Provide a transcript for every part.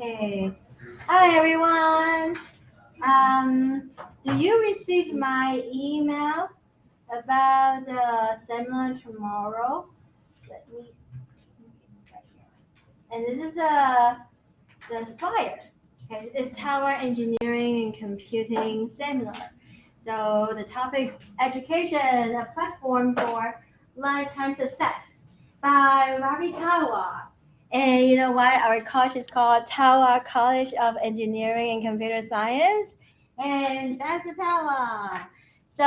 Okay. Hi everyone. Do you receive my email about the seminar tomorrow? Let me see. It's right here. And this is the flyer. Okay, it's Tower Engineering and Computing Seminar. So the topic's education, a platform for lifetime success by Ravi Tawa. And you know why our college is called Tawa College of Engineering and Computer Science? And that's the Tawa. So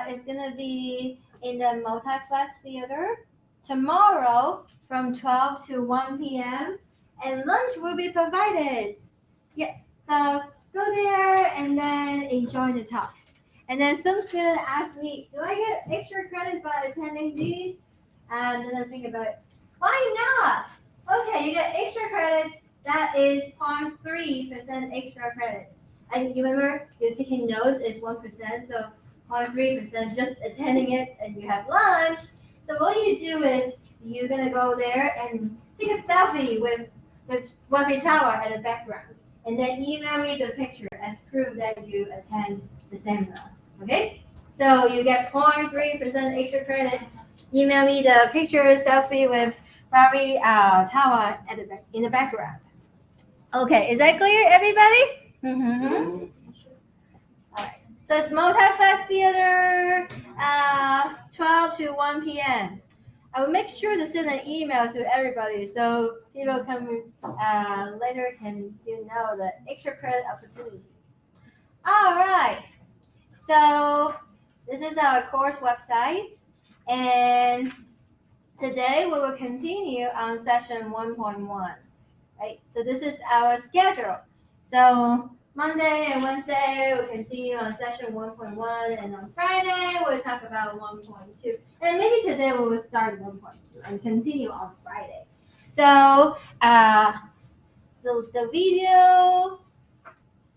it's gonna be in the multiplex theater tomorrow from 12 to 1 p.m. and lunch will be provided. Yes, so go there and then enjoy the talk. And then some student asked me, do I get extra credit by attending these? And then I think about it. Why not? Okay, you get extra credits. That is 0.3% extra credits. And you remember your taking notes is 1%, so 0.3% just attending it and you have lunch. So what you do is you're gonna go there and take a selfie with Wabi Tower at the background. And then email me the picture as proof that you attend the seminar. Okay? So you get 0.3% extra credits. Email me the picture selfie with Barbie Tower at in the background. Okay, is that clear, everybody? Mm-hmm. All right. So it's multiplex theater, 12 to 1 p.m. I will make sure to send an email to everybody so people come later can still know the extra credit opportunity. All right. So this is our course website, and today we will continue on session 1.1. Right. So this is our schedule. So Monday and Wednesday we'll continue on session 1.1, and on Friday we'll talk about 1.2, and maybe today we will start 1.2 and continue on Friday. So the video,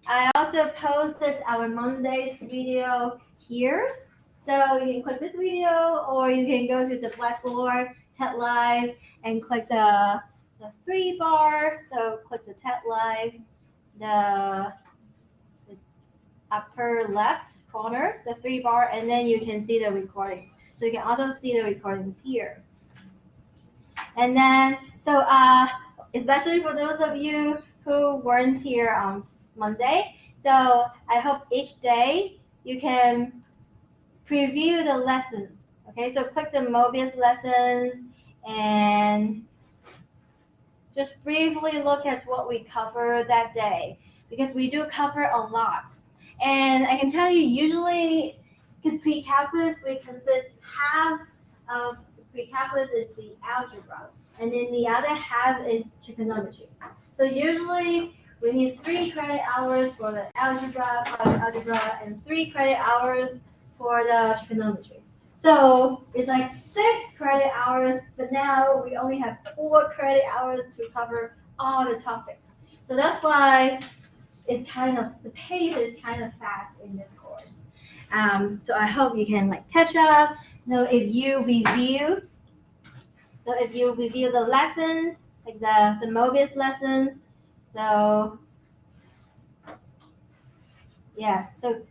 I also posted our Monday's video here. So you can click this video, or you can go to the Blackboard, TED Live, and click the three bar. So click the TED Live, the upper left corner, the three bar, and then you can see the recordings. So you can also see the recordings here. And then, so especially for those of you who weren't here on Monday, so I hope each day you can preview the lessons. Okay, so click the Mobius lessons and just briefly look at what we cover that day, because we do cover a lot. And I can tell you, usually, because pre-calculus, we consist half of pre-calculus is the algebra, and then the other half is trigonometry. So usually we need 3 credit hours for the algebra, and 3 credit hours for the trigonometry. So it's like 6 credit hours, but now we only have 4 credit hours to cover all the topics. So that's why it's kind of, the pace is kind of fast in this course. So I hope you can like catch up. So if you review the lessons, like the Mobius lessons, so yeah, so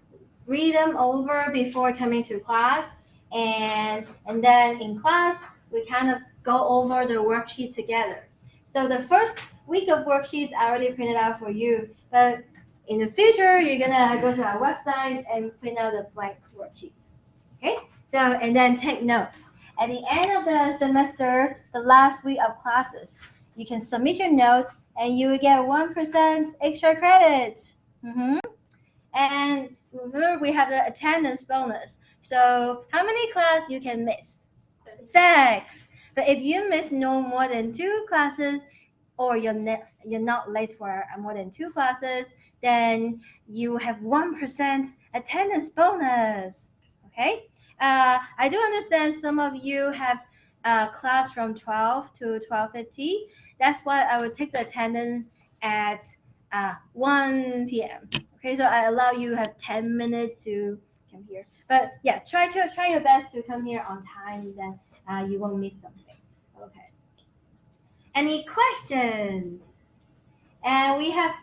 read them over before coming to class, and then in class we kind of go over the worksheet together. So the first week of worksheets I already printed out for you, but in the future you're gonna go to our website and print out the blank worksheets. Okay, so and then take notes. At the end of the semester, the last week of classes, you can submit your notes and you will get 1% extra credit. And remember, we have the attendance bonus. So how many classes you can miss? 6. But if you miss no more than 2 classes, or you're not late for more than 2 classes, then you have 1% attendance bonus. Okay? I do understand some of you have class from 12 to 12:50. That's why I would take the attendance at 1 p.m. Okay, so I allow you have 10 minutes to come here. But yes, try your best to come here on time, then you won't miss something. Okay. Any questions? And we have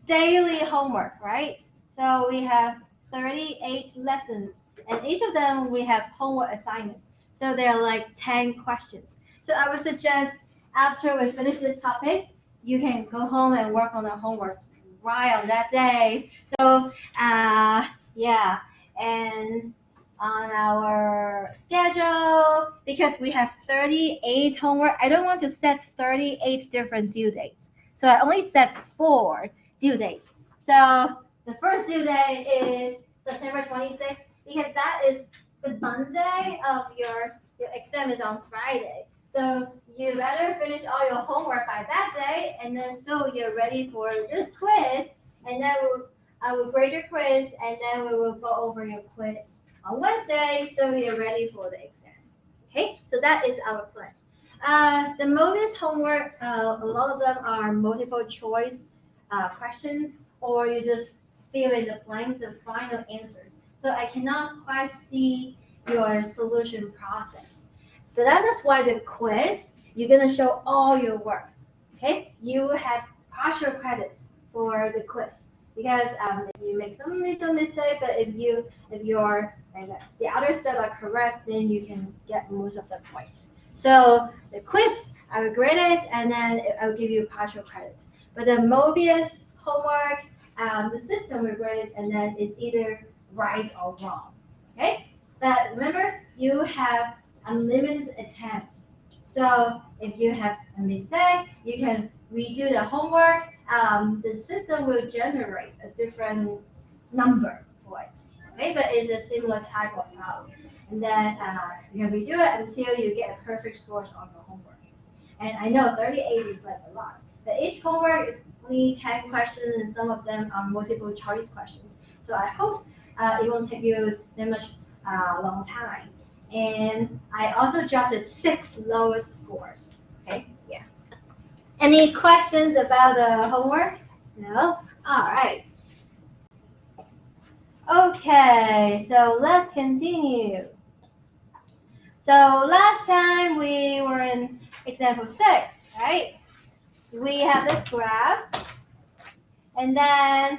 daily homework, right? So we have 38 lessons, and each of them we have homework assignments. So they're like 10 questions. So I would suggest after we finish this topic, you can go home and work on the homework right on that day. So yeah, and on our schedule, because we have 38 homework, I don't want to set 38 different due dates. So I only set 4 due dates. So the first due date is September 26th because that is the Monday of your exam is on Friday. So you better finish all your homework by that day, and then so you're ready for this quiz, and then I will grade your quiz, and then we will go over your quiz on Wednesday, so you're ready for the exam. Okay, so that is our plan. The Mobius homework, a lot of them are multiple choice questions, or you just fill in the blank, the final answers. So I cannot quite see your solution process. So that is why the quiz, you're gonna show all your work. Okay, you have partial credits for the quiz because if you make some little mistake, but if your the other stuff are correct, then you can get most of the points. So the quiz, I will grade it, and then I will give you partial credits. But the Mobius homework, the system will grade it, and then it's either right or wrong. Okay? But remember, you have unlimited attempts. So if you have a mistake, you can redo the homework. The system will generate a different number for it. Okay? But it's a similar type of problem. And then you can redo it until you get a perfect score on your homework. And I know 38 is like a lot, but each homework is only 10 questions, and some of them are multiple choice questions. So I hope it won't take you that much long time. And I also dropped the 6 lowest scores. Okay, yeah. Any questions about the homework? No? All right. Okay, so let's continue. So last time we were in example 6, right? We have this graph, and then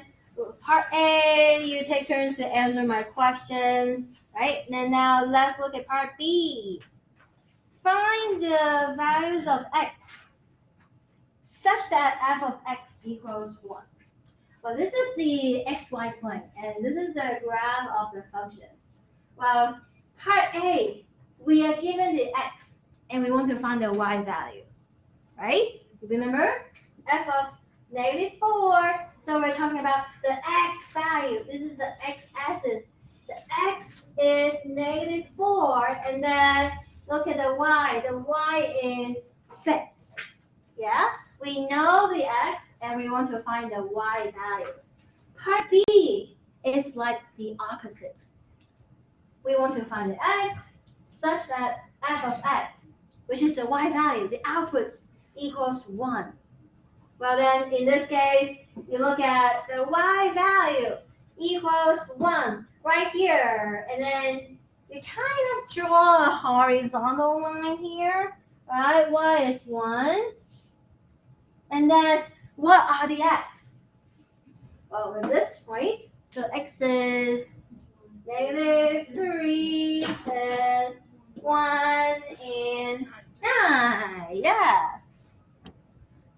part A, you take turns to answer my questions, right? And then now let's look at part B. Find the values of x such that f of x equals 1. Well, this is the xy plane, and this is the graph of the function. Well, part A, we are given the x, and we want to find the y value, right? Remember, f of -4. So we're talking about the x value. This is the x-axis. The x is -4, and then look at the y. The y is 6. Yeah? We know the x, and we want to find the y value. Part B is like the opposite. We want to find the x such that f of x, which is the y value, the output, equals 1. Well then, in this case, you look at the y value equals 1 right here, and then you kind of draw a horizontal line here, right? Y is 1. And then, what are the x? Well, at this point, so x is -3 and 1 and 9. Yeah.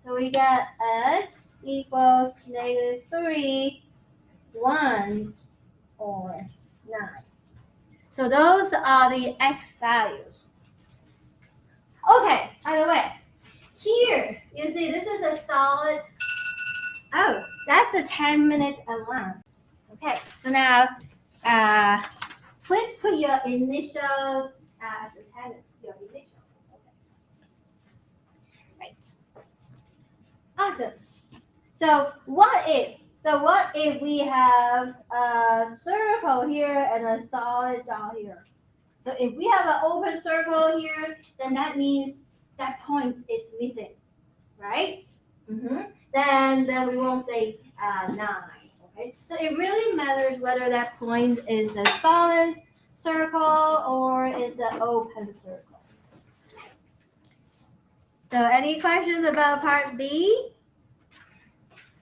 So we got x equals -3, 1, or 9. So those are the x values. Okay, by the way, here, you see this is a solid. Oh, that's the 10-minute alarm. Okay, so now please put your initials as attendance, your initials. Okay. Right. Awesome. So what if we have a circle here and a solid dot here? So if we have an open circle here, then that means that point is missing, right? Then we won't say 9. Okay. So it really matters whether that point is a solid circle or is an open circle. So any questions about part B?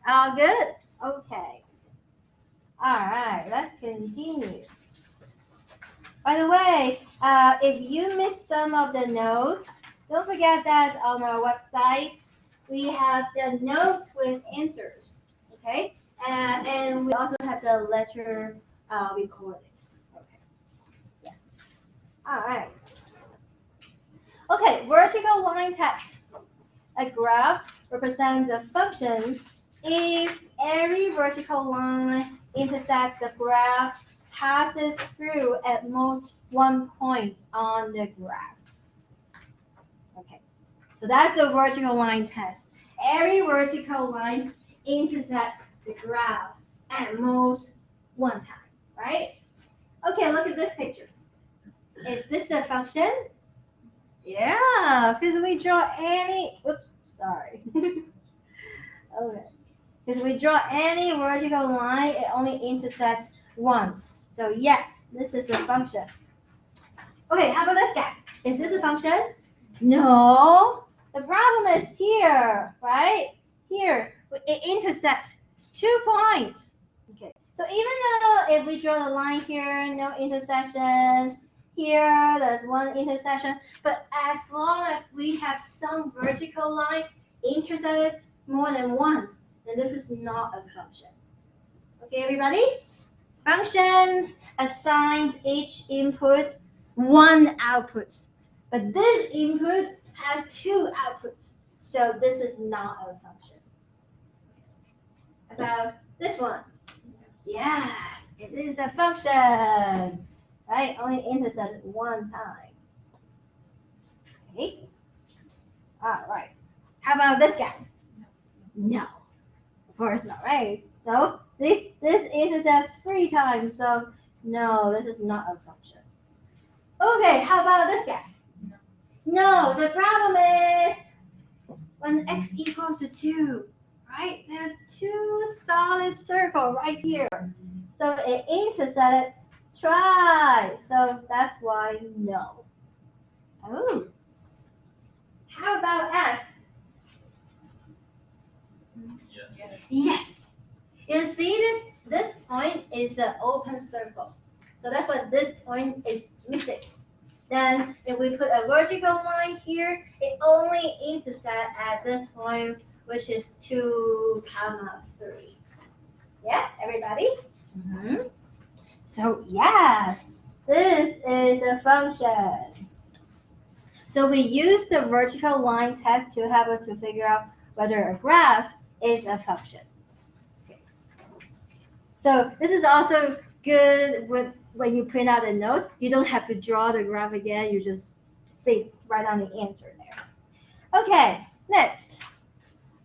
All good? Okay. All right, let's continue. By the way, if you missed some of the notes, don't forget that on our website, we have the notes with answers, okay? And we also have the lecture recording. Okay, yes. All right. Okay, vertical line test. A graph represents the functions if every vertical line intersects the graph passes through at most one point on the graph. Okay, so that's the vertical line test. Every vertical line intersects the graph at most one time, right? Okay, look at this picture. Is this the function? Yeah, because we draw any, oops, sorry. Okay. Because we draw any vertical line, it only intersects once. So yes, this is a function. Okay, how about this guy? Is this a function? No. The problem is here, right? Here, it intersects 2 points. Okay. So even though if we draw the line here, no intersection, here there's one intersection, but as long as we have some vertical line intersected more than once, then this is not a function. Okay, everybody? Functions assigns each input one output, but this input has 2 outputs, so this is not a function. About this one? Yes, it is a function, right? Only intersected one time. Okay. All right. How about this guy? No, of course not, right? So see, this intersects 3 times, so no, this is not a function. Okay, how about this guy? No, the problem is when x equals to 2, right? There's 2 solid circles right here. So it intersected twice. So that's why no. Oh. How about f? Yes. Yes. You see this point is an open circle. So that's what this point is missing. Then if we put a vertical line here, it only intersects at this point, which is 2, 3. Yeah, everybody? Mm-hmm. So yes, this is a function. So we use the vertical line test to help us to figure out whether a graph is a function. Okay. So this is also good when you print out the notes. You don't have to draw the graph again. You just write down the answer there. Okay, next.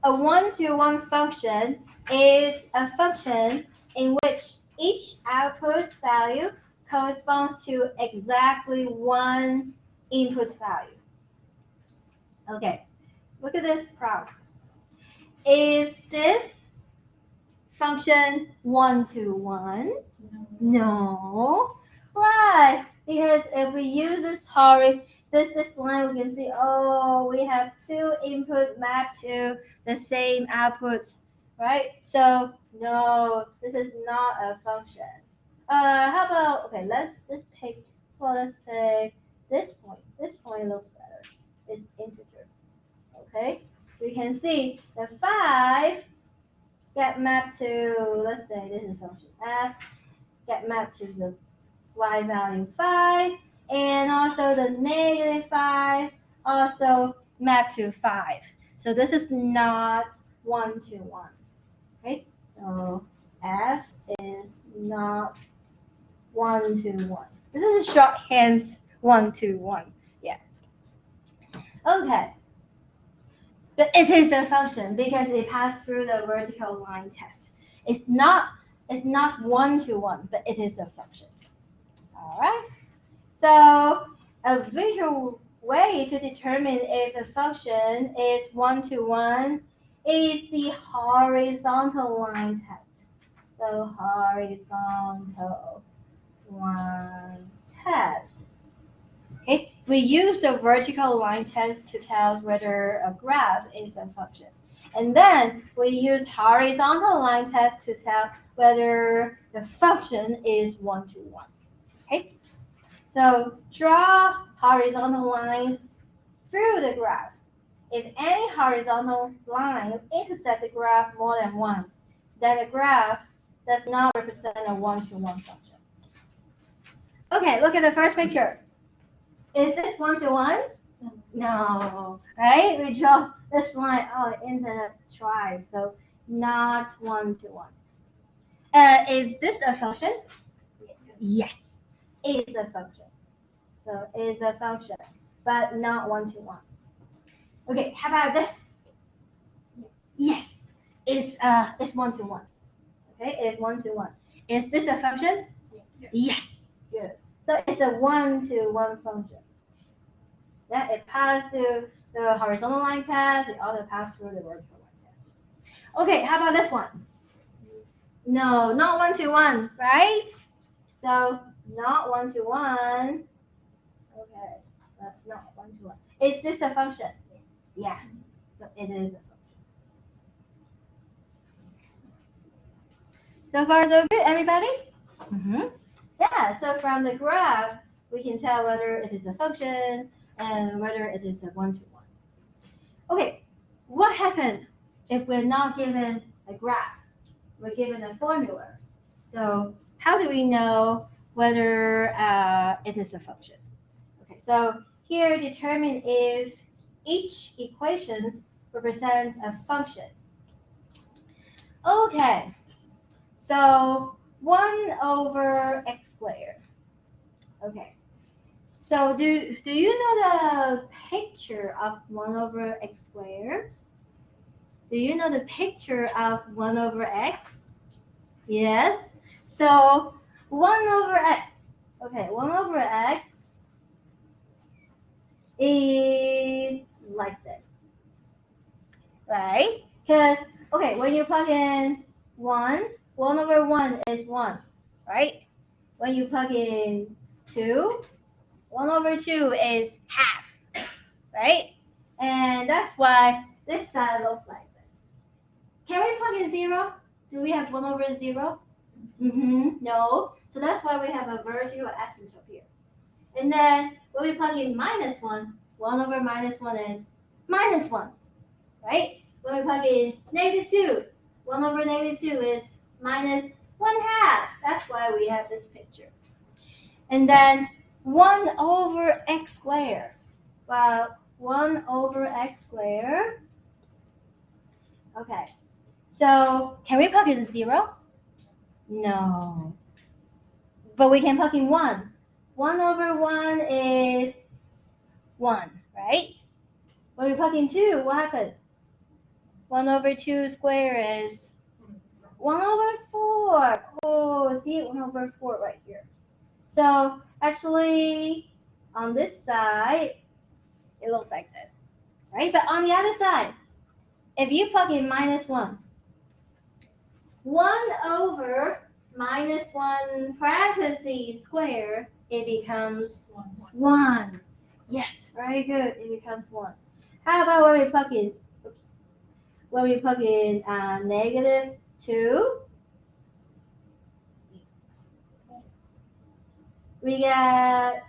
A one-to-one function is a function in which each output value corresponds to exactly one input value. Okay, look at this problem. Is this function one-to-one? No. Why? Because if we use this line, we can see, oh, we have 2 input mapped to the same output, right? So no, this is not a function. How about, okay, let's pick this point. This point looks better. It's integer. Okay, we can see the 5 get mapped to, let's say this is function f, get mapped to the y value 5, and also the -5 also mapped to 5. So this is not one-to-one. Okay, so f is not one-to-one. This is a shorthand one-to-one. Yeah. Okay. But it is a function because it passed through the vertical line test. It's not one-to-one, but it is a function. All right. So a visual way to determine if a function is one-to-one is the horizontal line test. So horizontal line test. Okay, we use the vertical line test to tell us whether a graph is a function. And then we use horizontal line test to tell whether the function is one-to-one. Okay? So draw horizontal lines through the graph. If any horizontal line intersects the graph more than once, then the graph does not represent a one-to-one function. Okay, look at the first picture. Is this one-to-one? No, right? We draw this line. Oh, internet tried, so not one-to-one. Is this a function? Yes, it is a function. So it is a function, but not one-to-one. Okay, how about this? Yes, it's one-to-one. Okay, it's one-to-one. Is this a function? Yes, good. So it's a one-to-one function. Yeah, it passed through the horizontal line test. It also passed through the vertical line test. Okay, how about this one? No, not one-to-one, right? So not one-to-one. Okay, that's not one-to-one. Is this a function? Yes. So it is a function. So far, so good, everybody? Mm-hmm. Yeah, so from the graph, we can tell whether it is a function and whether it is a one-to-one. Okay, what happens if we're not given a graph? We're given a formula. So how do we know whether it is a function? Okay, so here determine if each equation represents a function. Okay, so 1 over x squared. Okay, so do you know the picture of 1 over x squared? Do you know the picture of 1 over x? Yes. So 1 over x. Okay, 1 over x is like this, right? Because, okay, when you plug in 1 over 1 is 1, right? When you plug in 2, 1 over 2 is half, right? And that's why this side looks like this. Can we plug in 0? Do we have 1 over 0? No. So that's why we have a vertical asymptote here. And then when we plug in minus 1, 1 over minus 1 is minus 1, right? When we plug in negative 2, 1 over negative 2 is minus 1/2. That's why we have this picture. And then 1 over x squared. Well, 1 over x squared. Okay. So can we plug in 0? No. But we can plug in 1. 1 over 1 is 1, right? When we plug in 2, what happens? 1 over 2 squared is 1 over 4. Oh, see 1 over 4 right here. So actually, on this side, it looks like this, right? But on the other side, if you plug in minus 1, 1 over minus 1 parentheses square, it becomes 1. Yes, very good. It becomes 1. How about when we plug in? When we plug in negative 2, we get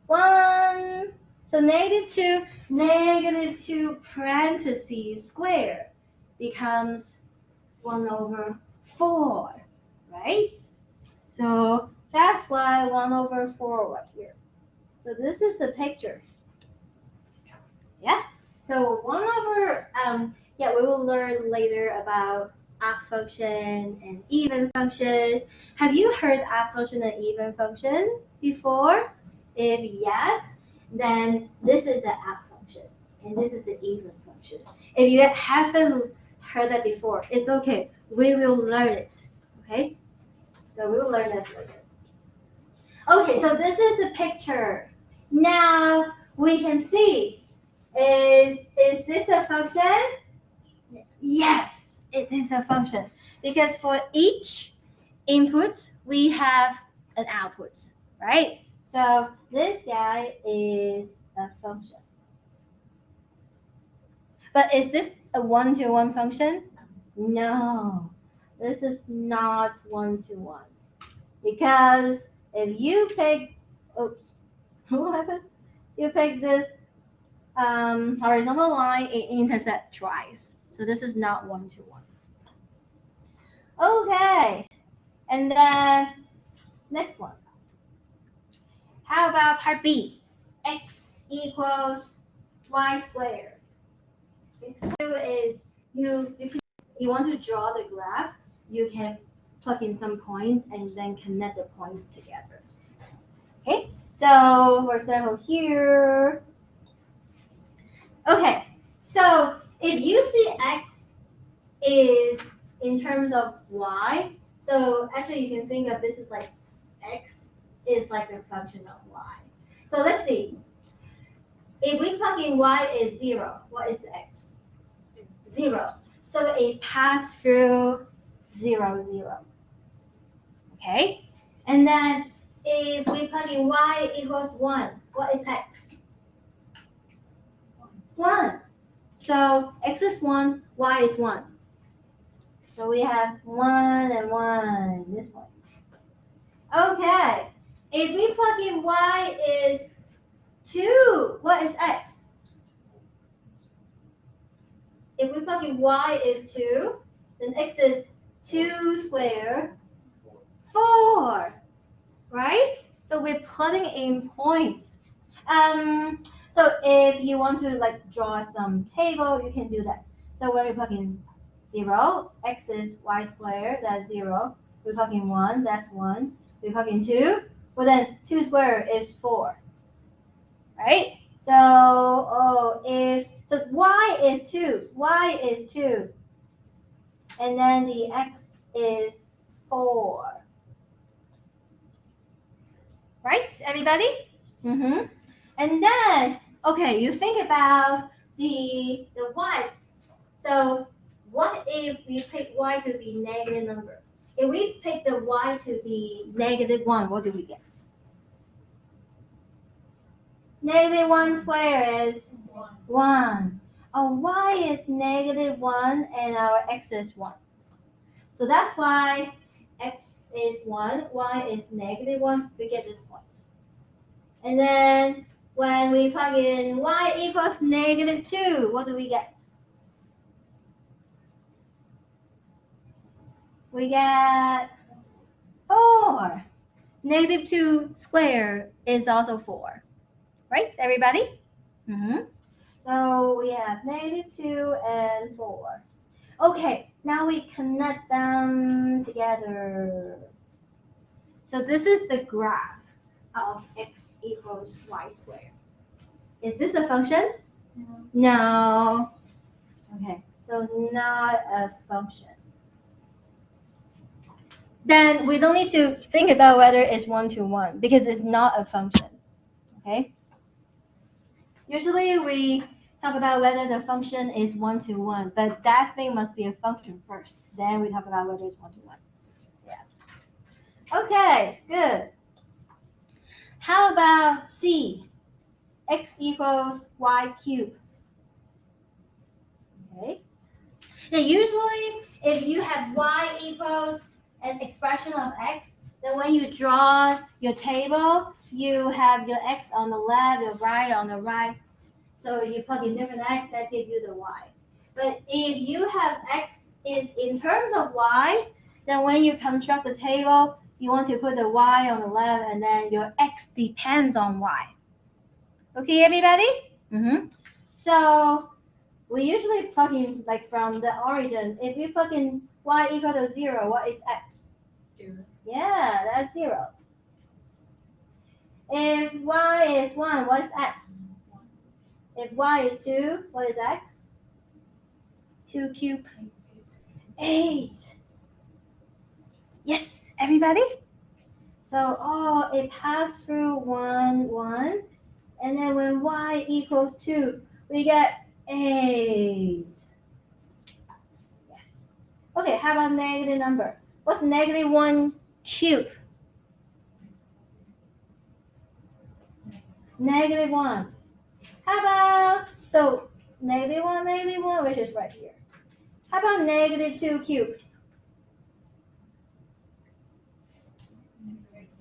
1. So negative 2 parentheses square becomes 1 over 4, right? So that's why 1 over 4 right here. So this is the picture. Yeah. So 1 over, yeah, we will learn later about odd function and even function. Have you heard odd function and even function before? If yes, then this is the odd function and this is the even function. If you haven't heard that before, it's okay. We will learn it. Okay? So we will learn this later. Okay, so this is the picture. Now we can see, is this a function? Yes, it is a function. Because for each input, we have an output, right? So this guy is a function. But is this a one-to-one function? No, this is not one-to-one. Because if you pick, oops, what happened? You pick this horizontal line, it intersects twice. So this is not one-to-one. Okay, and then next one. How about part B? X equals y squared. Is if you want to draw the graph, you can plug in some points and then connect the points together. Okay, so for example here. Okay, so if you see x is in terms of y, so actually you can think of this as like x is like a function of y. So let's see. If we plug in y is 0, what is the x? 0. So it passed through 0, 0. Okay? And then if we plug in y equals 1, what is x? 1. So x is 1, y is 1. So we have 1 and 1, this point. Okay. If we plug in y is 2, what is x? If we plug in y is 2, then x is 2 squared, 4. Right? So we're plotting in points. So if you want to like draw some table, you can do that. So when we plug in 0, x is y squared, that's 0. We plug in 1, that's 1. We plug in 2, well then 2 squared is 4. Right? So so y is 2, y is 2. And then the x is 4. Right, everybody? Mm-hmm. And then, okay, you think about the y. So what if we pick y to be negative number? If we pick the y to be -1, what do we get? -1 squared is 1. Our y is -1 and our x is 1. So that's why x is 1, y is -1. We get this point. And then when we plug in y equals -2, what do we get? We get 4. -2 squared is also 4. Right, everybody? Mm-hmm. So we have -2 and 4. Okay, now we connect them together. So this is the graph of x equals y squared. Is this a function? No. Okay, so not a function. Then we don't need to think about whether it's one-to-one because it's not a function. Okay? Usually we talk about whether the function is one-to-one, but that thing must be a function first. Then we talk about whether it's one-to-one. Yeah. Okay, good. How about C? X equals y cubed. Okay. Now usually if you have y equals an expression of x, then when you draw your table, you have your x on the left, your y on the right. So you plug in different x, that gives you the y. But if you have x is in terms of y, then when you construct the table, you want to put the y on the left, and then your x depends on y. Okay, everybody? Mm-hmm. So we usually plug in like from the origin. If you plug in y equal to 0, what is x? 0. Yeah, that's 0. If y is 1, what is x? 1. If y is 2, what is x? 2 cubed. 8. Yes, everybody? So, it passed through 1, 1. And then when y equals 2, we get 8. Yes. Okay, how about negative number? What's -1 cubed? -1. How about, so -1, which is right here. How about -2 cubed?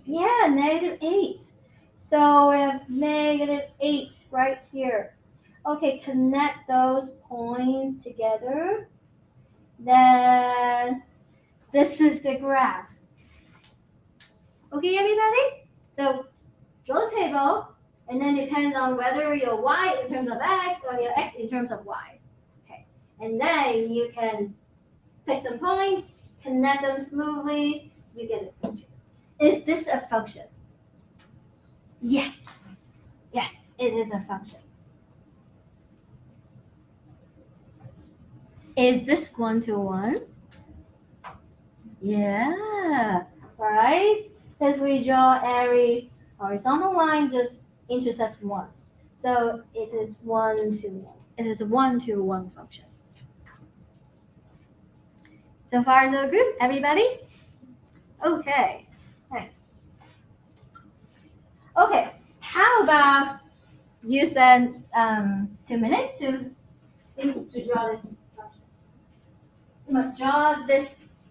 Yeah, -8. So we have -8 right here. Okay, connect those points together. Then this is the graph. Okay, everybody? So draw the table, and then depends on whether your y in terms of x or your x in terms of y. Okay, and then you can pick some points, connect them smoothly, you get a function. Is this a function? Yes. Yes, it is a function. Is this 1-to-1? Yeah, right? Because we draw every horizontal line just intersects once. So it is 1-to-1. It is a 1-to-1 function. So far so good, everybody? Okay, thanks. Okay, how about you spend 2 minutes to draw this function? You must draw this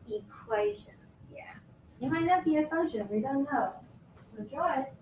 equation. Yeah. It might not be a function, we don't know. So draw it.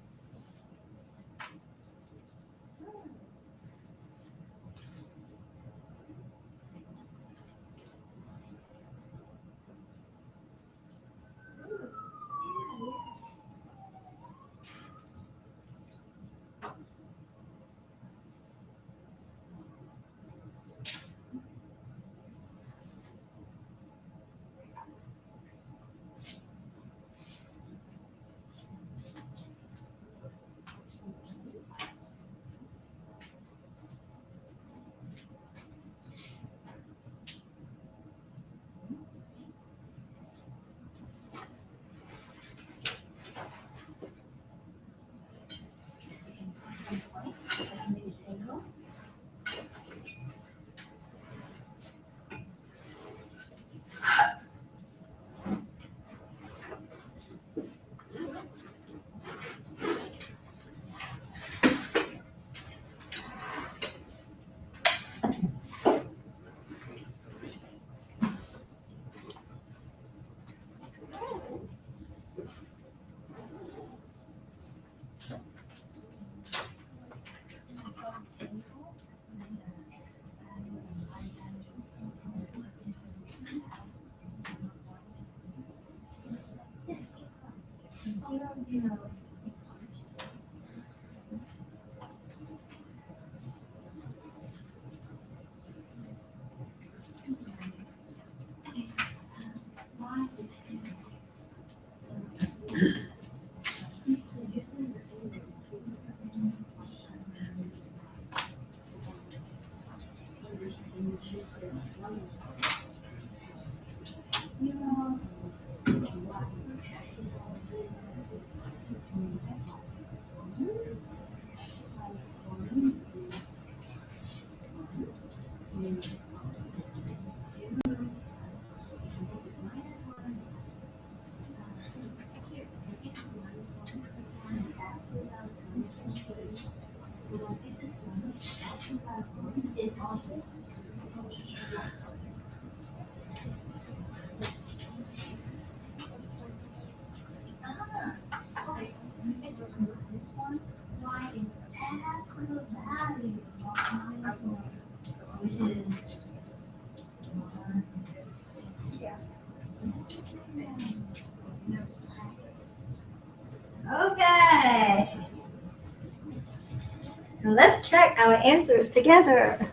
Okay. So let's check our answers together.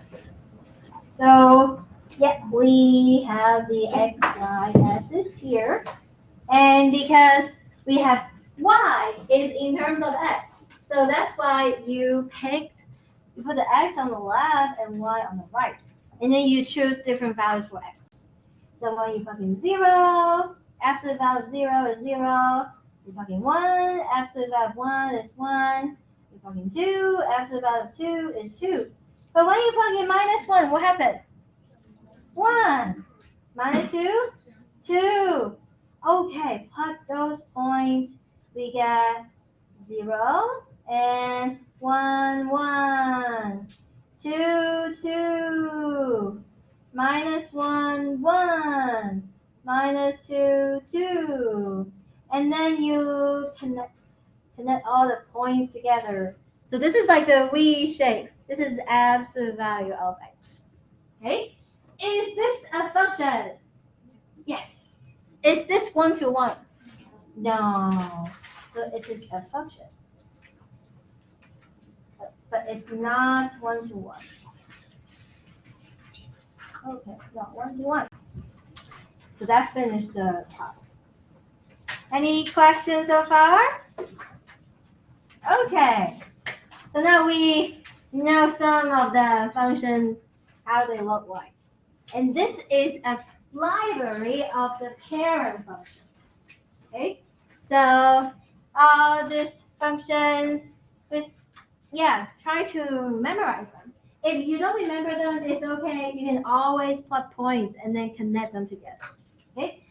So, yeah, we have the x, y axis here. And because we have y is in terms of x, so that's why you put the x on the left and y on the right. And then you choose different values for x. So when you plug in 0, absolute value of 0 is 0. You plug in 1, absolute value of 1 is 1. You plug in 2, absolute value of 2 is 2. But when you plug in -1, what happened? 1. -2, 2. Okay, plot those points. We get 0 and 1, 1. 2, 2, minus 1, 1, minus 2, 2. And then you connect all the points together. So this is like the V shape. This is the absolute value of x. Okay? Is this a function? Yes. Is this 1 to 1? No. So it is a function. But it's not 1 to 1. Okay, not 1 to 1. So that finished the part. Any questions so far? Okay. So now we know some of the functions, how they look like. And this is a library of the parent functions. Okay? So all these functions, try to memorize them. If you don't remember them, it's okay. You can always plot points and then connect them together. Okay?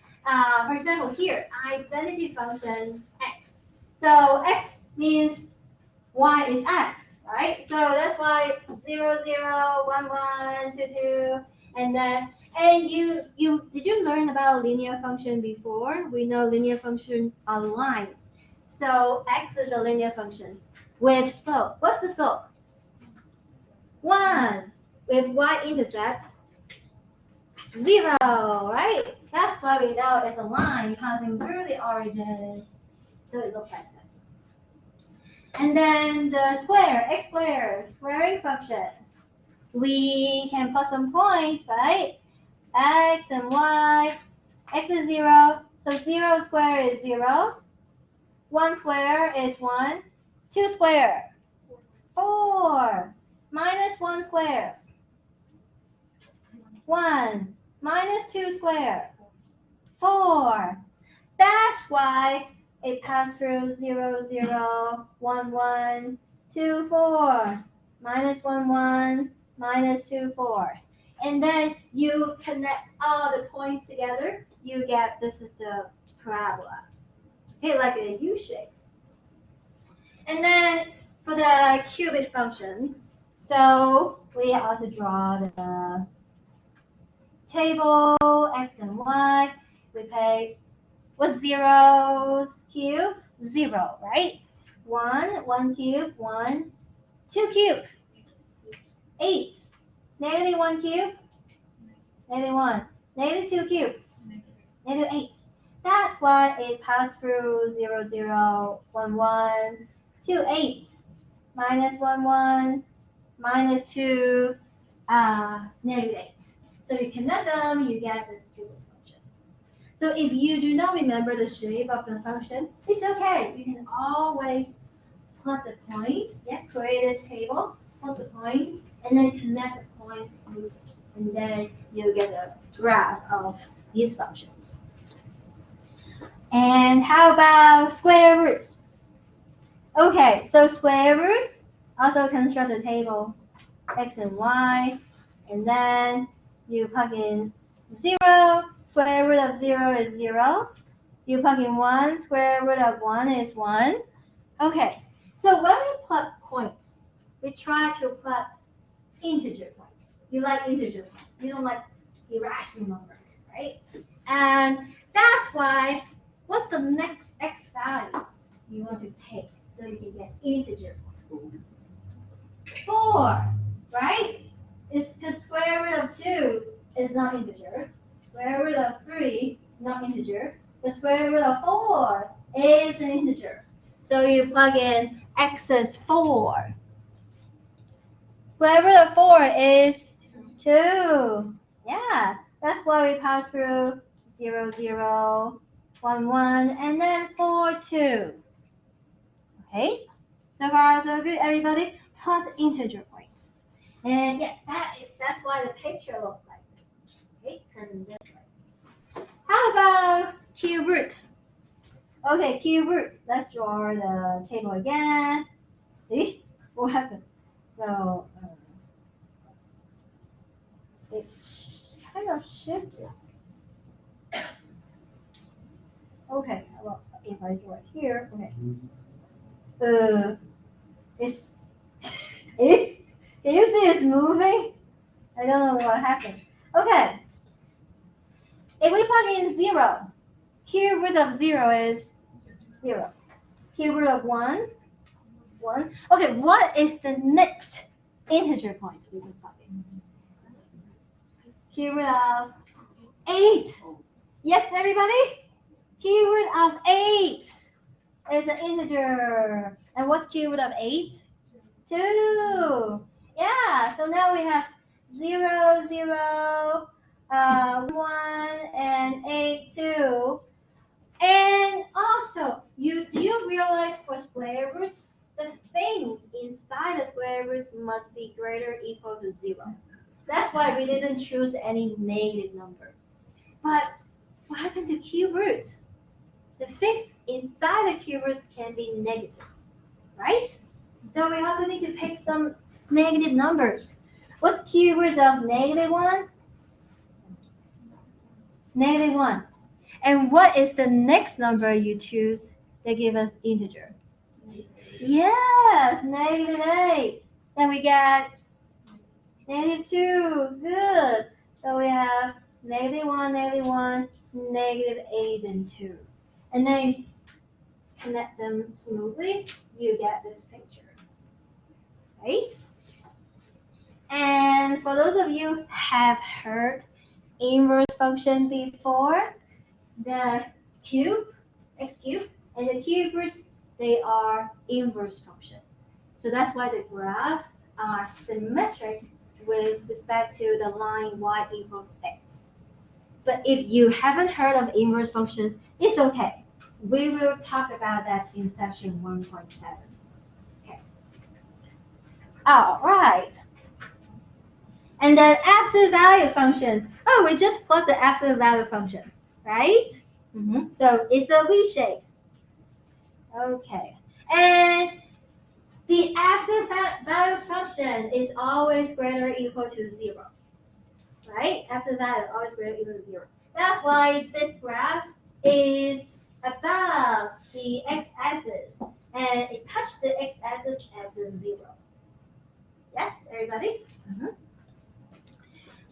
For example, here, identity function x. So x means y is x, right? So that's why 0, 0, 1, 1, 2, 2, and did you learn about linear function before? We know linear function are lines. So x is a linear function with slope. What's the slope? 1. With y-intercept 0, right? That's why we know it's a line passing through the origin. So it looks like this. And then the square, x squared, squaring function. We can put some points, right? X and y. X is 0, so 0 squared is 0. 1 squared is 1. 2 squared, 4. Minus 1 squared, 1. Minus 2 squared, 4. That's why it passed through 0, 0, 1, 1, 2, 4. Minus 1, 1, minus 2, 4. And then you connect all the points together, you get, this is the parabola. Okay, like a U shape. And then for the cubic function, so we also draw the table, x and y. We pay, what's zero's cube? 0, right? 1 cube, 1. 2 cube, 8. Negative 1 cube, negative 1. Negative 2 cube, negative 8. That's why it passed through 0, 0, 1, 1, 2, 8. Minus 1, 1, minus 2, negative 8. So you connect them, you get this cubic function. So if you do not remember the shape of the function, it's okay. You can always plot the points, create this table, plot the points, and then connect the points smoothly. And then you get a graph of these functions. And how about square roots? Okay, so square roots also construct a table, x and y, and then you plug in 0, square root of 0 is 0. You plug in 1, square root of 1 is 1. Okay, so when we plot points, we try to plot integer points. You like integer points. You don't like irrational numbers, right? And that's why, what's the next x values you want to take so you can get integer points? 4, right? It's because square root of 2 is not integer. Square root of 3, not integer. The square root of 4 is an integer. So you plug in x is 4. Square root of 4 is 2. Yeah, that's why we pass through 0, 0, 1, 1, and then 4, 2. Okay, so far so good, everybody. Plot integer points. And yeah, that's why the picture looks like this. Okay, turn this way. How about cube root? Okay, cube root. Let's draw the table again. See? What happened? So it kind of shifted. Okay, well, if I draw it here, okay. It's Can you see it's moving? I don't know what happened. Okay. If we plug in 0, cube root of 0 is 0. Cube root of 1, 1. Okay, what is the next integer point we can plug in? Cube root of 8. Yes, everybody? Cube root of 8 is an integer. And what's cube root of 8? 2. Yeah, so now we have 0, 0, 1, and 8, 2. And also, do you realize for square roots, the things inside the square roots must be greater or equal to 0. That's why we didn't choose any negative number. But what happened to cube roots? The things inside the cube roots can be negative, right? So we also need to pick some negative numbers. What's cube root of negative 1? Negative 1. And what is the next number you choose that give us integer? Yes, negative 8. Then we get negative 2. Good. So we have negative 1, negative 8, and 2. And then connect them smoothly, you get this picture. Right? And for those of you who have heard inverse function before, the cube, x cube, and the cube roots, they are inverse function. So that's why the graph are symmetric with respect to the line y equals x. But if you haven't heard of inverse function, it's okay. We will talk about that in session 1.7. Okay. All right. And then absolute value function. Oh, we just plot the absolute value function, right? So it's a V shape. Okay. And the absolute value function is always greater or equal to 0. Right? Absolute value is always greater or equal to 0. That's why this graph is above the x-axis. And it touches the x-axis at the 0. Yes, everybody?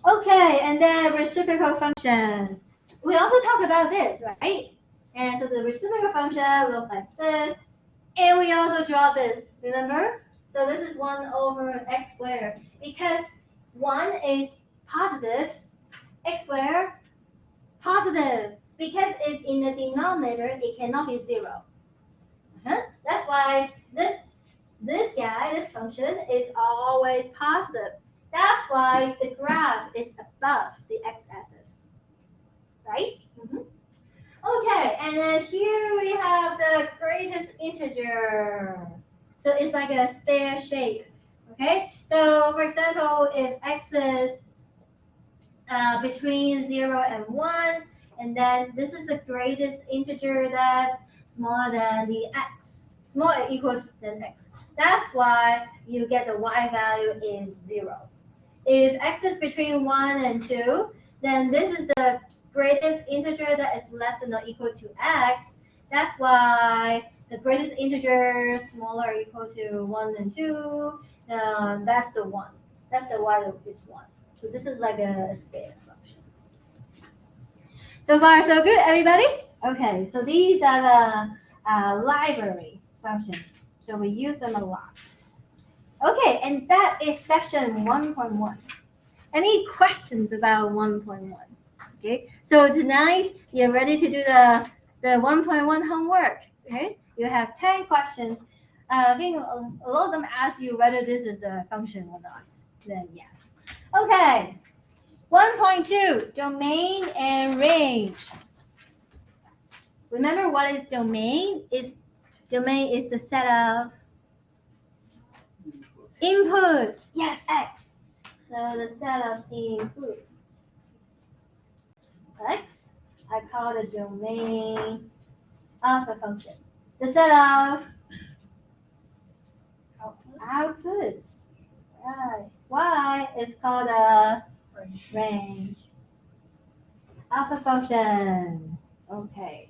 Okay, and then reciprocal function. We also talk about this, right? And so the reciprocal function looks like this. And we also draw this, remember? So this is 1 over x squared. Because 1 is positive, x squared, positive. Because it's in the denominator, it cannot be 0. That's why this guy, this function, is always positive. That's why the graph is above the x-axis, right? Okay, and then here we have the greatest integer. So it's like a stair shape, okay? So for example, if x is between 0 and 1, and then this is the greatest integer that's smaller than the x, smaller or equal than x. That's why you get the y value is 0. If x is between 1 and 2, then this is the greatest integer that is less than or equal to x. That's why the greatest integer smaller or equal to 1 and 2, that's the 1. That's the y is 1. So this is like a scalar function. So far, so good, everybody? Okay, so these are the library functions. So we use them a lot. Okay, and that is section 1.1. Any questions about 1.1? Okay, so tonight you're ready to do the 1.1 homework. Okay, you have 10 questions. I think a lot of them ask you whether this is a function or not. Then yeah. Okay, 1.2, domain and range. Remember what is domain? Domain is the set of inputs. Yes, x. So the set of inputs. X, I call the domain of the function. The set of outputs. Right. Y is called a range of the function. Okay.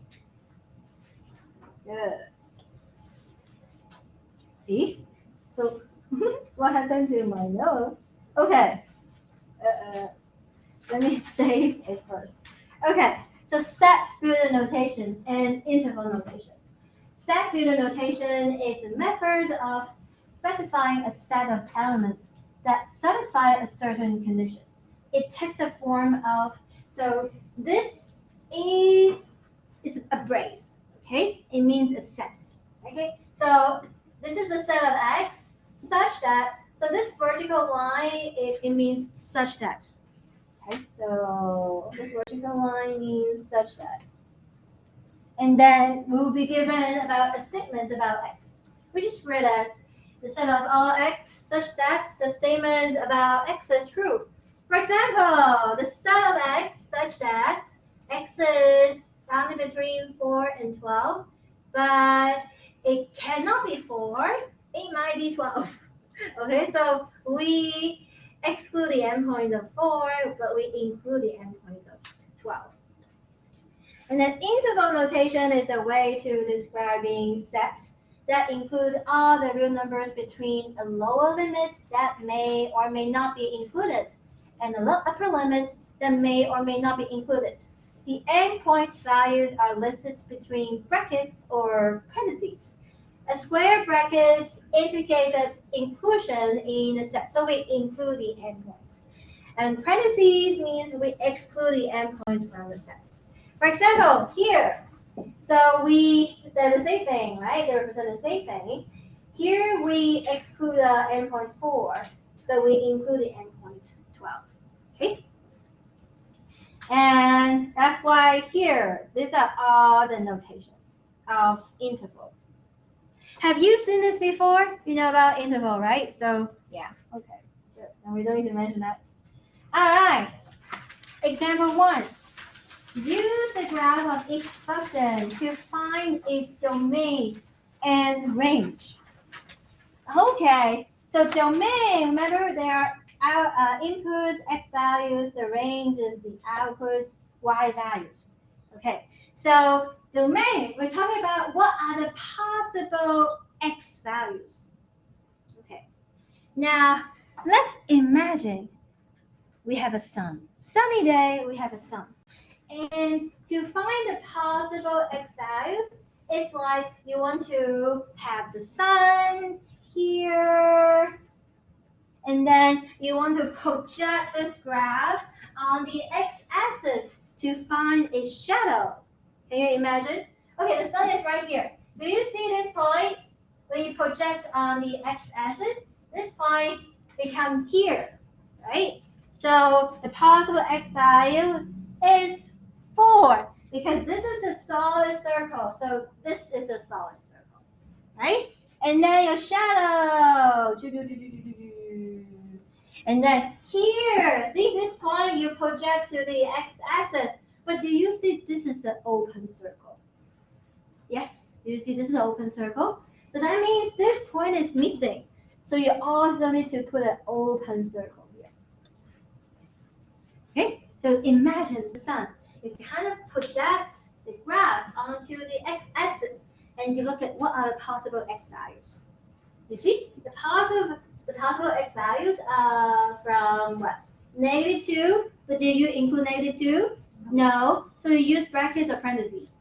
Good. See? So What happened to my notes? Okay. Let me save it first. Okay, so set builder notation and interval notation. Set builder notation is a method of specifying a set of elements that satisfy a certain condition. It takes the form of, so this is a brace, okay? It means a set, okay? So this is the set of x such that, so this vertical line, it means such that, okay? So this vertical line means such that. And then we'll be given about a statement about x, which is read as the set of all x such that the statement about x is true. For example, the set of x such that x is bounded between 4 and 12, but it cannot be 4, it might be 12. Okay, so we exclude the endpoints of 4, but we include the endpoints of 12. And then interval notation is a way to describing sets that include all the real numbers between a lower limit that may or may not be included and the upper limits that may or may not be included. The endpoints values are listed between brackets or parentheses. A square bracket indicates that inclusion in the set, so we include the endpoints. And parentheses means we exclude the endpoints from the sets. For example, here, so they're the same thing, right? They represent the same thing. Here we exclude the endpoint 4, but we include the endpoint 12, okay? And that's why here, these are all the notation of interval. Have you seen this before? You know about interval, right? So, yeah, okay, good. And we don't need to mention that. All right, example 1. Use the graph of each function to find its domain and range. Okay, so domain, remember there are inputs, x values, the range is the outputs, y values. Okay, so domain, we're talking about what are the possible x values. Okay, now let's imagine we have a sun. Sunny day, we have a sun. And to find the possible x values, it's like you want to have the sun here, and then you want to project this graph on the x-axis to find its shadow. Can you imagine? Okay, the sun is right here. Do you see this point? When you project on the x-axis, this point becomes here, right? So the possible x value is 4, because this is a solid circle, so this is a solid circle, right? And then your shadow, and then here, see this point you project to the x-axis, but do you see this is the open circle? Yes, you see this is an open circle, so that means this point is missing, so you also need to put an open circle here. Okay, so imagine the sun. You kind of project the graph onto the x-axis, and you look at what are the possible x values. You see, the possible x values are from what? -2, but do you include -2? No. So you use brackets or parentheses?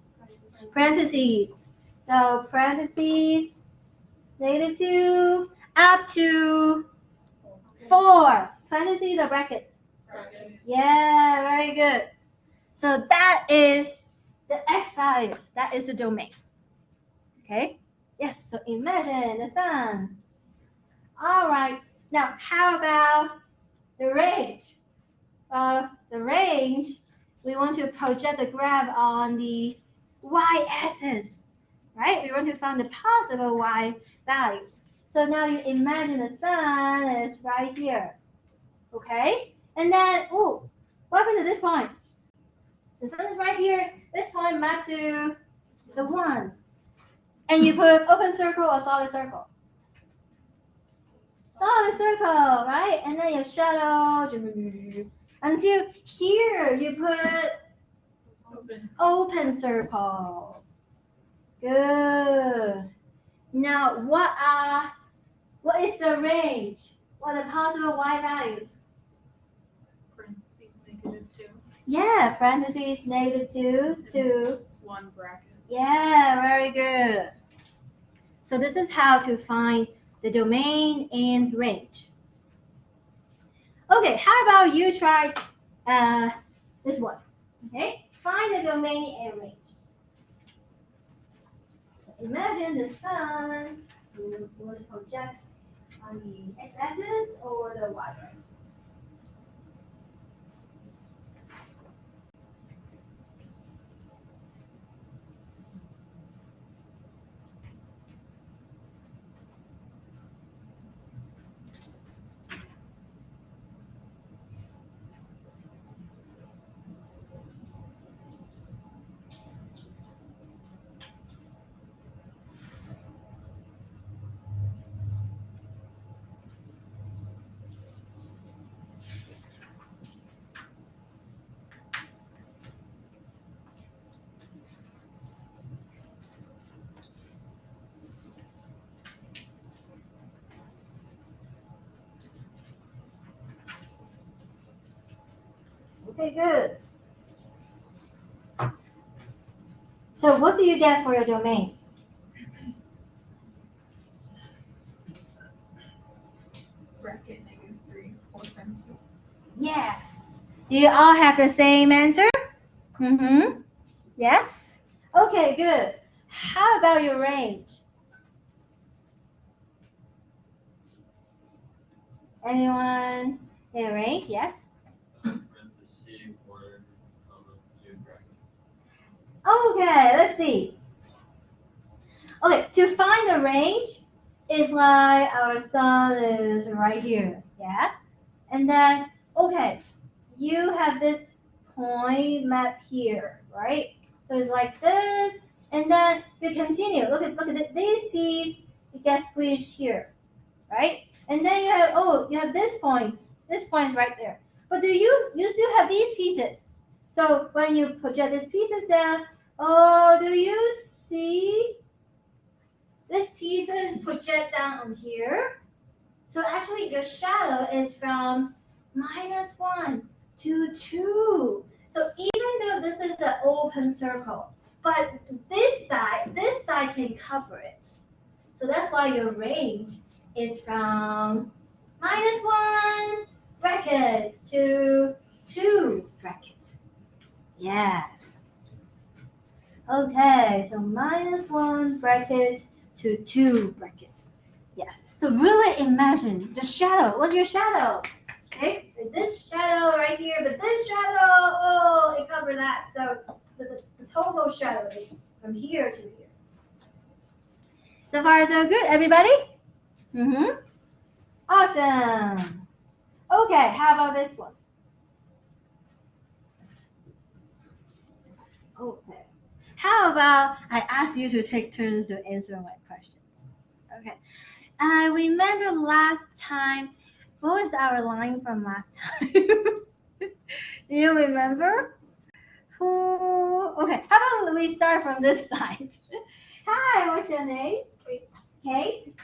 Parentheses. So parentheses, -2 up to 4. Parentheses or brackets? Brackets. Yeah, very good. So that is the x values. That is the domain. Okay? Yes, so imagine the sun. All right. Now, how about the range? The range, we want to project the graph on the y-axis, right? We want to find the possible y values. So now you imagine the sun is right here. Okay? And then, ooh, what happened to this point? The sun is right here. This point mapped to the 1. And you put open circle or solid circle? Solid circle, right? And then your shadow. Until here, you put open circle. Good. Now, what What is the range? What are the possible y values? Parentheses -2. Yeah, parentheses -2 to 1 bracket. Yeah, very good. So this is how to find the domain and range. Okay, how about you try this one? Okay, find the domain and range. Imagine the sun will project on the x-axis or the y-axis. Okay, good. So what do you get for your domain? Bracket -3 or times 2. Yes. Do you all have the same answer? Mm-hmm. Yes? Okay, good. How about your range? Anyone? Your range, yes? Okay, let's see. Okay, to find the range, it's like our sun is right here, yeah? And then, okay, you have this point map here, right? So it's like this, and then we continue. Look at this piece, it gets squished here, right? And then you have this point right there. But you still have these pieces. So when you project these pieces down, oh, do you see this pieces project down on here? So actually your shadow is from -1 to 2. So even though this is an open circle, but this side can cover it. So that's why your range is from -1 bracket to 2 brackets. Yes. Okay, so -1 bracket to 2 brackets. Yes. So really imagine the shadow. What's your shadow? Okay, this shadow right here, but this shadow, oh, it covers that. So the total shadow is from here to here. So far, so good, everybody? Mm-hmm. Awesome. Okay, how about this one? Okay. How about I ask you to take turns to answer my questions? Okay. I remember last time, what was our line from last time? Do you remember? Who? Okay, how about we start from this side? Hi, what's your name? Kate.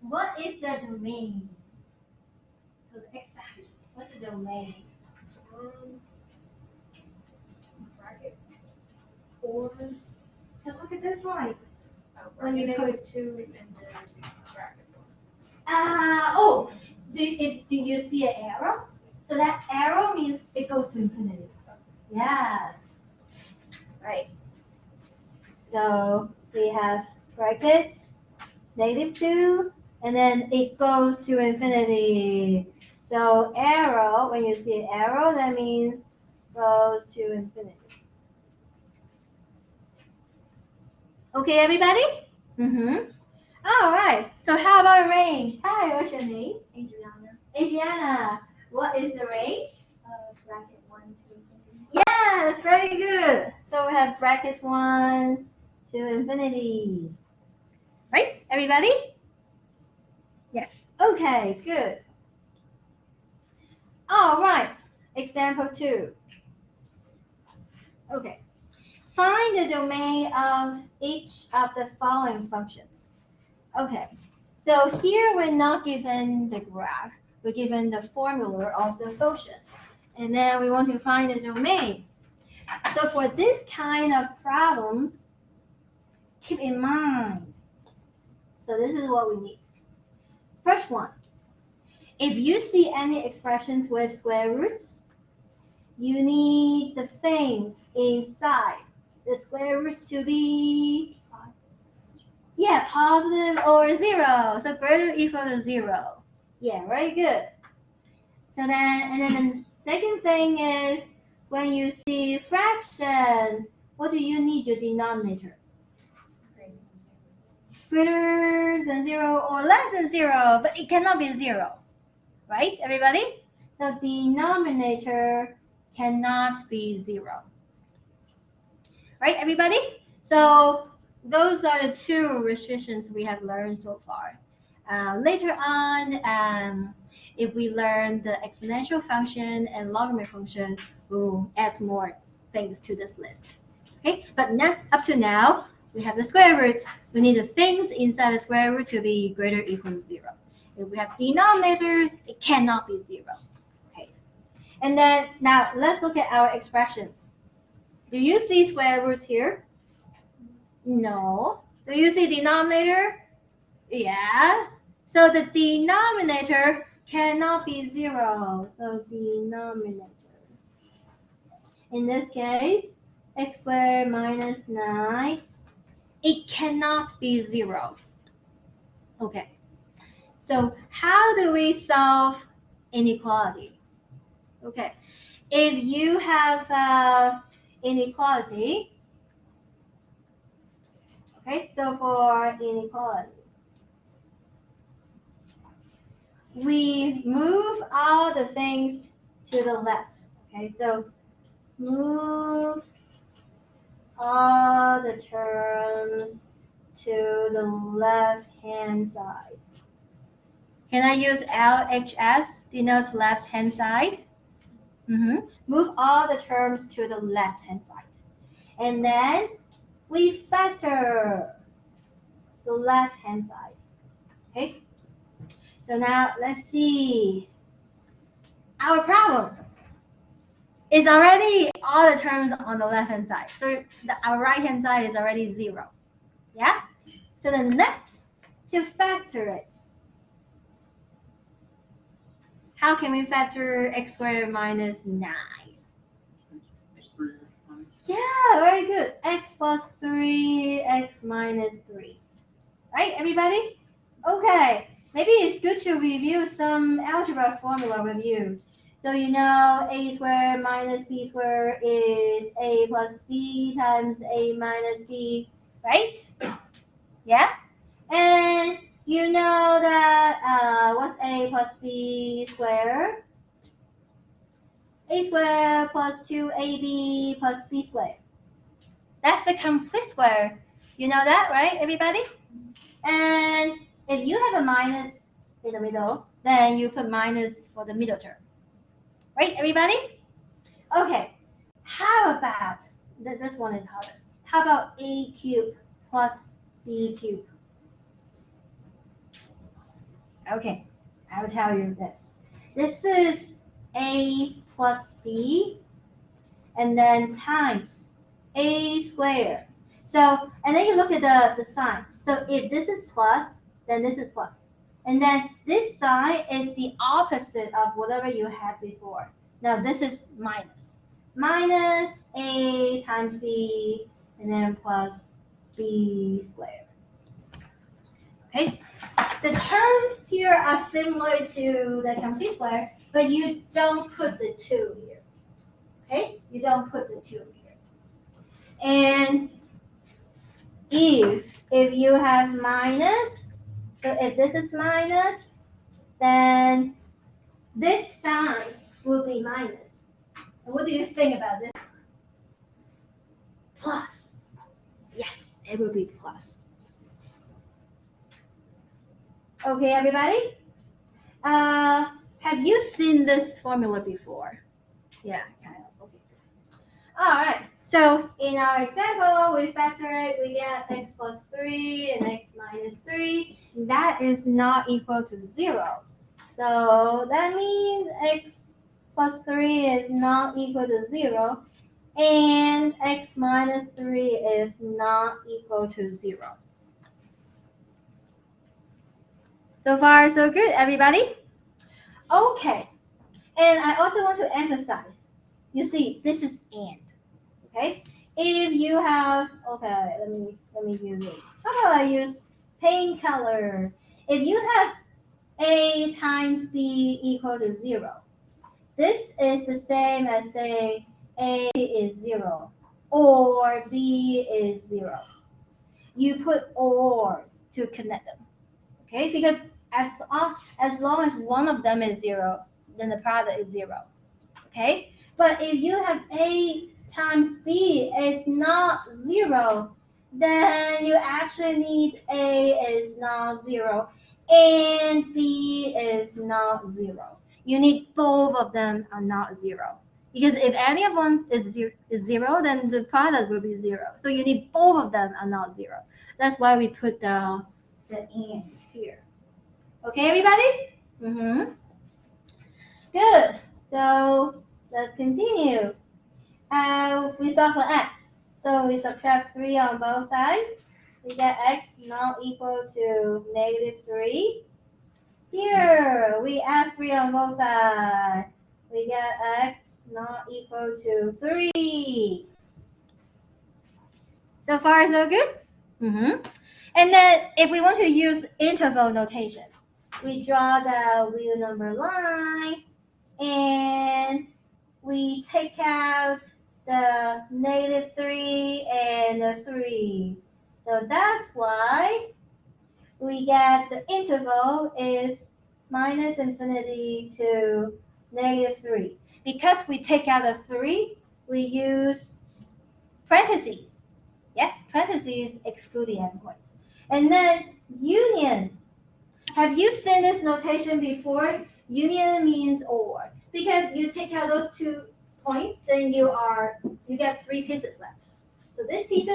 What is the domain? So the x-axis. What's the domain? Bracket 4. So look at this one. When you put 2 in the bracket 4. Oh, do you see an arrow? So that arrow means it goes to infinity. Yes. Right. So we have bracket -2, and then it goes to infinity. So arrow, when you see an arrow, that means goes to infinity. Okay, everybody? Mm-hmm. All right. So how about range? Hi, what's your name? Adriana. Adriana. What is the range? Bracket 1 to infinity. Yes, very good. So we have bracket 1 to infinity. Right, everybody? Yes. Okay, good. All right. Example 2. Okay. Find the domain of each of the following functions. Okay. So here we're not given the graph, we're given the formula of the function. And then we want to find the domain. So for this kind of problems, keep in mind. So this is what we need. First one, if you see any expressions with square roots, you need the things inside the square root to be positive or 0. So greater or equal to 0. Yeah, very good. So then the second thing is when you see fraction, what do you need your denominator? Greater than 0 or less than 0, but it cannot be 0. Right, everybody? So denominator cannot be 0. Right, everybody? So those are the two restrictions we have learned so far. Later on, if we learn the exponential function and logarithmic function, we'll add more things to this list. Okay, but not up to now, we have the square root. We need the things inside the square root to be greater or equal to 0. If we have denominator, it cannot be 0. Okay, and then now let's look at our expression. Do you see square root here? No. Do you see denominator? Yes. So the denominator cannot be 0. So denominator. In this case, x squared minus 9. It cannot be 0. Okay. So how do we solve inequality? Okay. If you have inequality, okay, so for inequality, we move all the things to the left. Okay, so move all the terms to the left-hand side. Can I use LHS, denotes left-hand side? Move all the terms to the left-hand side. And then we factor the left-hand side. Okay? So now let's see. Our problem is already all the terms on the left-hand side. So our right-hand side is already 0. Yeah? So the next, to factor it. How can we factor x squared minus 9? Yeah, very good. X plus 3, x minus 3. Right, everybody? Okay, maybe it's good to review some algebra formula with you. So you know a squared minus b squared is a plus b times a minus b, right? Yeah? And you know that what's a plus b squared? A squared plus 2ab plus b squared. That's the complete square. You know that, right, everybody? And if you have a minus in the middle, then you put minus for the middle term. Right, everybody? Okay, how about, this one is harder. How about a cubed plus b cubed? Okay, I will tell you this. This is a plus b, and then times a squared. So, and then you look at the sign. So if this is plus, then this is plus. And then this sign is the opposite of whatever you had before. Now this is minus. Minus a times b, and then plus b squared. Okay? The terms here are similar to the complete square, but you don't put the 2 here. Okay? You don't put the 2 here. And if you have minus, so if this is minus, then this sign will be minus. And what do you think about this? Plus. Yes, it will be plus. Okay, everybody? Have you seen this formula before? Yeah, kind of. Okay. All right. So in our example, we factor it. We get x plus 3 and x minus 3. that is not equal to 0. So that means x plus 3 is not equal to 0, and x minus 3 is not equal to 0. So far, so good, everybody? Okay, and I also want to emphasize, you see, this is and, okay? If you have, okay, let me use it. How about I use paint color? If you have a times b equal to 0, this is the same as saying a is 0 or b is 0. You put or to connect them, okay? Because as long as one of them is 0, then the product is 0, okay? But if you have a times b is not 0, then you actually need a is not 0 and b is not 0. You need both of them are not 0. Because if any of one is 0, then the product will be 0. So you need both of them are not 0. That's why we put the and here. Okay, everybody? Mm-hmm. Good. So let's continue. We start for x. So we subtract 3 on both sides. We get x not equal to -3. Here, we add 3 on both sides. We get x not equal to 3. So far, so good? Mm-hmm. And then if we want to use interval notation, we draw the real number line, and we take out the -3 and the 3. So that's why we get the interval is -infinity to -3. Because we take out the 3, we use parentheses. Yes, parentheses exclude the endpoints. And then union. Have you seen this notation before? Union means or. Because you take out those 2 points, then you get 3 pieces left. So this piece,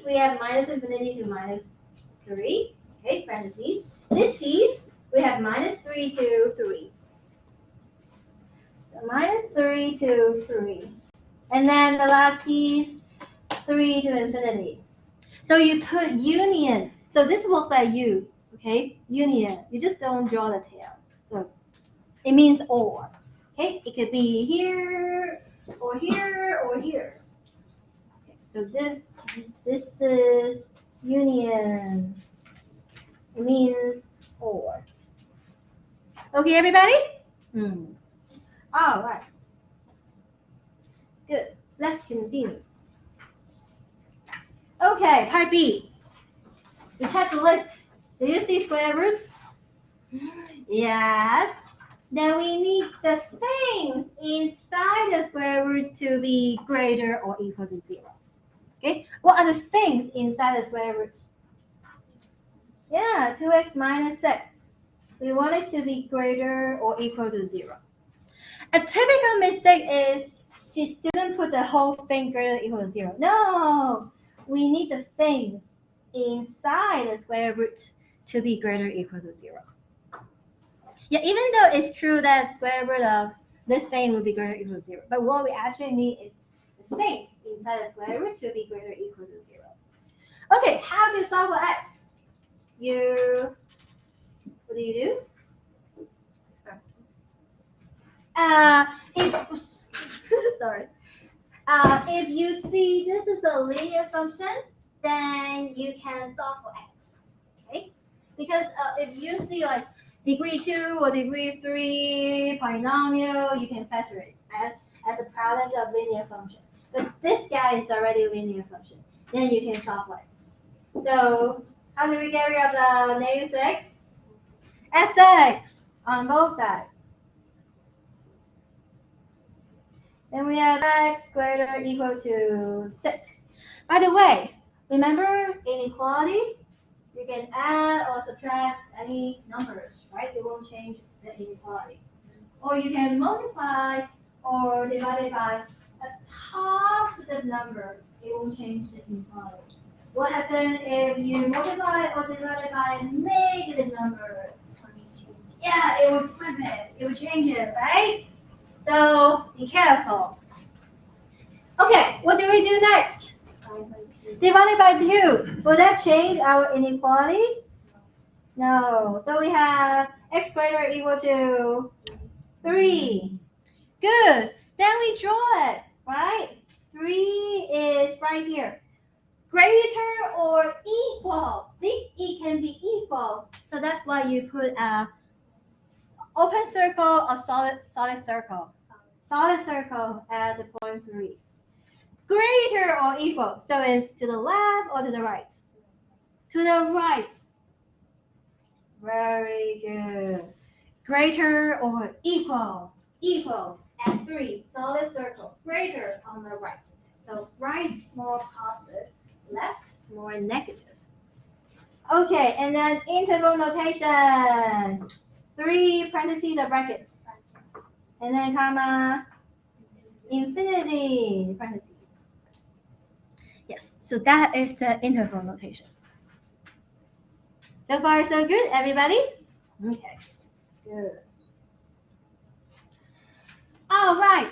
we have -infinity to -3. Okay, parentheses. This piece, we have -3 to 3. So -3 to 3. And then the last piece, 3 to infinity. So you put union. So this looks like U, okay? Union. You just don't draw the tail. So it means or. Okay? It could be here or here or here. Okay, so this is union. It means or. Okay, everybody? All right. Good. Let's continue. Okay, part B. We check the list. Do you see square roots? Yes. Then we need the things inside the square roots to be greater or equal to 0. Okay? What are the things inside the square root? Yeah, 2x minus 6. We want it to be greater or equal to 0. A typical mistake is students put the whole thing greater or equal to 0. No! We need the things inside the square root to be greater or equal to 0. Yeah, even though it's true that square root of this thing will be greater or equal to 0, but what we actually need is the things inside the square root to be greater or equal to 0. Okay, how to solve for x? What do you do? Sorry. If you see this is a linear function, then you can solve for x. Okay? Because if you see like degree 2 or degree 3 polynomial, you can factor it as a product of linear function. But this guy is already a linear function. Then you can solve for x. So how do we get rid of the -6? Sx on both sides. Then we have x greater or equal to 6. By the way, remember inequality? You can add or subtract any numbers, right? It won't change the inequality. Or you can multiply or divide it by a positive number. It won't change the inequality. What happens if you multiply or divide by a negative number? Yeah, it would flip it. It would change it, right? So be careful. Okay, what do we do next? Divided by 2. Will that change our inequality? No. So we have x greater or equal to 3. Good. Then we draw it, right? 3 is right here. Greater or equal. See, it can be equal. So that's why you put a open circle or solid circle. Solid circle at the point 3. Greater or equal. So it's to the left or to the right? To the right. Very good. Greater or equal. Equal at 3. Solid circle. Greater on the right. So right more positive. Left more negative. Okay, and then interval notation. 3 parentheses or brackets. And then comma, infinity parentheses. Yes, so that is the interval notation. So far, so good, everybody? Okay, good. All right,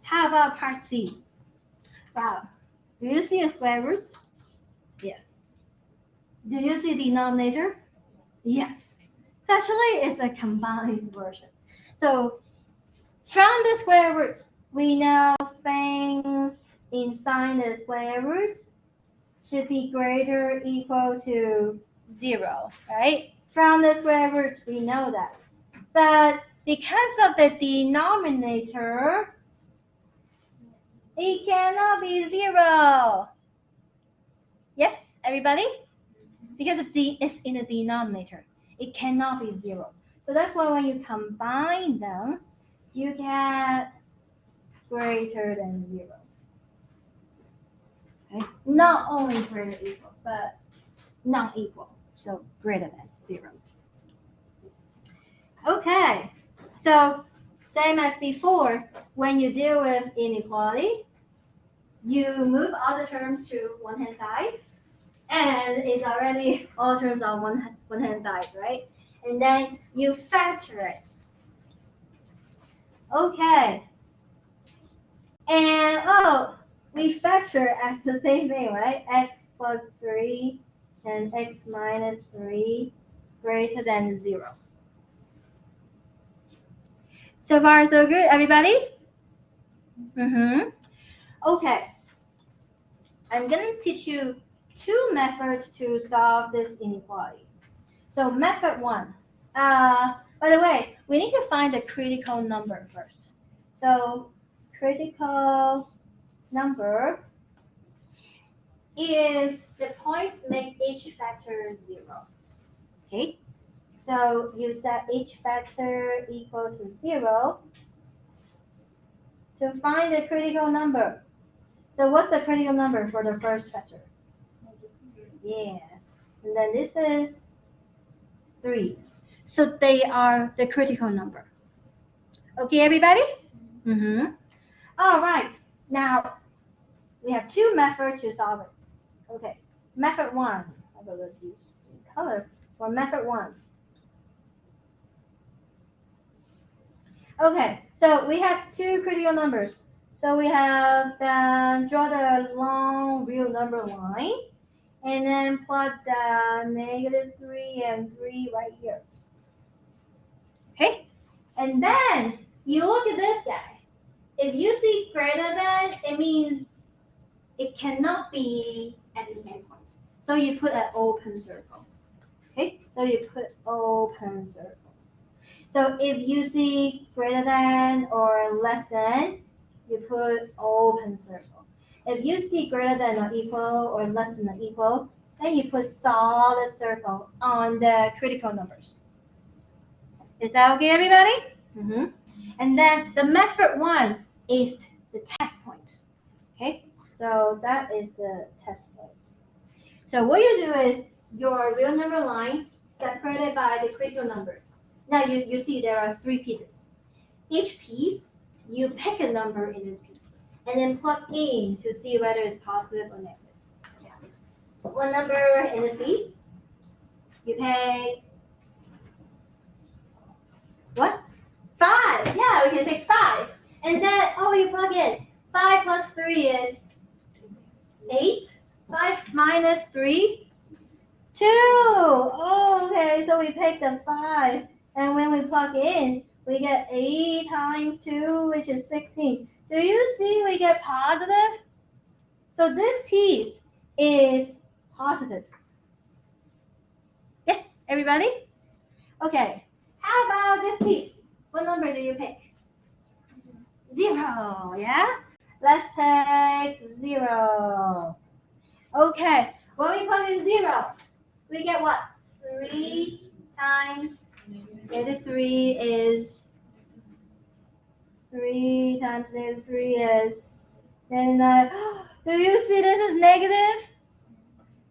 how about part C? Wow, do you see a square root? Yes. Do you see denominator? Yes. So actually, it's a combined version. So from the square root, we know things inside the square root should be greater or equal to 0, right? From the square root, we know that. But because of the denominator, it cannot be 0. Yes, everybody? Because of it's in the denominator, it cannot be 0. So that's why when you combine them, you get greater than 0. Okay? Not only greater than equal, but non-equal. So greater than 0. Okay, so same as before, when you deal with inequality, you move all the terms to one hand side, and it's already all terms on one hand side, right? And then you factor it. Okay. And we factor as the same thing, right? X plus 3 and x minus 3 greater than 0. So far, so good, everybody? Okay. I'm going to teach you 2 methods to solve this inequality. So method 1. By the way, we need to find the critical number first. So critical number is the points make each factor 0. Okay? So you set each factor equal to 0 to find the critical number. So what's the critical number for the first factor? Yeah. And then this is 3. So they are the critical number. Okay, everybody? All right. Now, we have 2 methods to solve it. Okay. Method 1. I'm going to use color for method 1. Okay. So we have 2 critical numbers. So we have draw the long real number line. And then plot the -3 and 3 right here. Okay? And then you look at this guy. If you see greater than, it means it cannot be at the endpoint. So you put an open circle. Okay? So you put open circle. So if you see greater than or less than, you put open circle. If you see greater than or equal or less than or equal, then you put solid circle on the critical numbers. Is that okay, everybody? And then the method 1 is the test point. Okay, so that is the test point. So what you do is your real number line separated by the critical numbers. Now you see there are 3 pieces. Each piece, you pick a number in this piece and then plug in to see whether it's positive or negative. Yeah. What number in this piece? You pick what? 5. Yeah, we can pick 5. And then, oh, you plug in. 5 plus 3 is 8. 5 minus 3, 2. Oh, okay, so we pick the 5. And when we plug in, we get 8 times 2, which is 16. Do you see we get positive? So this piece is positive. Yes, everybody? Okay. How about this piece? What number do you pick? 0, yeah? Let's pick 0. Okay, when we plug in 0, we get what? 3 times negative 3 is 3 times negative 3 is 9. Do you see this is negative?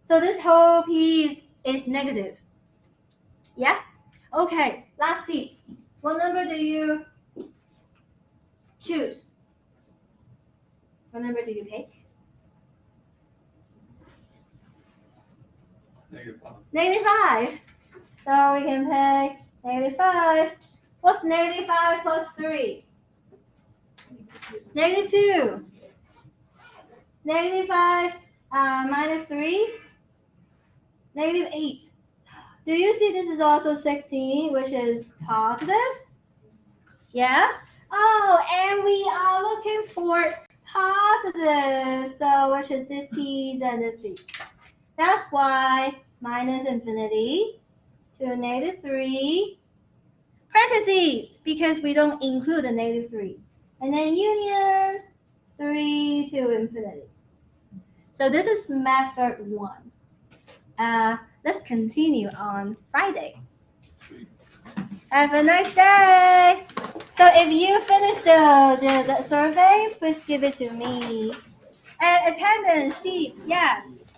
So this whole piece is negative. Yeah? Okay, last piece. What number do you choose? What number do you pick? Negative 5. So we can pick negative 5. What's negative 5 plus 3? Negative 2. Negative 5 minus 3? Negative 8. Do you see this is also 16, which is positive? Yeah? Oh, and we are looking for positive, so which is this piece and this piece. That's why minus infinity to negative 3, parentheses, because we don't include the negative 3. And then union 3 to infinity. So this is method 1. Let's continue on Friday. Have a nice day. So if you finish the survey, please give it to me. And attendance sheet, yes.